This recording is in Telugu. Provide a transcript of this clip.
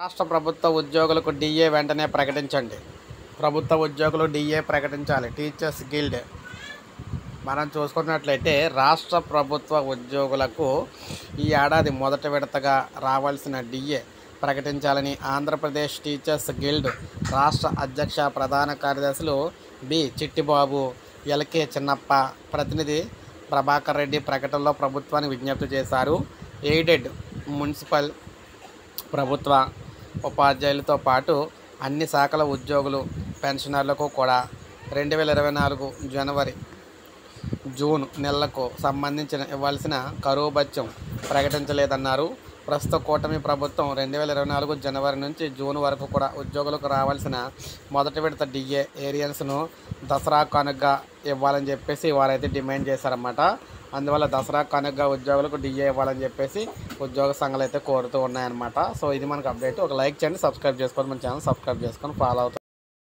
రాష్ట్ర ప్రభుత్వ ఉద్యోగులకు డిఏ వెంటనే ప్రకటించండి. ప్రభుత్వ ఉద్యోగులు డిఏ ప్రకటించాలి. టీచర్స్ గిల్డ్ మనం చూసుకున్నట్లయితే రాష్ట్ర ప్రభుత్వ ఉద్యోగులకు ఈ ఏడాది మొదటి విడతగా రావాల్సిన డిఏ ప్రకటించాలని ఆంధ్రప్రదేశ్ టీచర్స్ గిల్డ్ రాష్ట్ర అధ్యక్ష ప్రధాన కార్యదర్శులు బి చిట్టిబాబు, ఎల్కే చిన్నప్ప, ప్రతినిధి ప్రభాకర్ రెడ్డి ప్రకటనలో ప్రభుత్వానికి విజ్ఞప్తి చేశారు. ఎయిడెడ్, మున్సిపల్, ప్రభుత్వ ఉపాధ్యాయులతో పాటు అన్ని శాఖల ఉద్యోగులు, పెన్షనర్లకు కూడా 2024 జనవరి, జూన్ నెలలకు సంబంధించిన ఇవ్వాల్సిన కరువు భత్యం ప్రకటించలేదన్నారు. ప్రస్తుత కూటమి ప్రభుత్వం 2024 జనవరి నుంచి జూన్ వరకు కూడా ఉద్యోగులకు రావాల్సిన మొదటి విడత డిఏ ఏరియన్స్ను దసరా కానుకగా ఇవ్వాలని చెప్పేసి వారైతే డిమాండ్ చేశారన్నమాట. అందువల్ల దసరా కానుకగా ఉద్యోగులకు డిఏ ఇవ్వాలని చెప్పేసి ఉద్యోగ సంఘాలు అయితే కోరుతూ ఉన్నాయన్నమాట. సో ఇది మనకు అప్డేట్. ఒక లైక్ చేయండి, సబ్స్క్రైబ్ చేసుకోండి, మన ఛానల్ సబ్స్క్రైబ్ చేసుకొని ఫాలో అవుతుంది.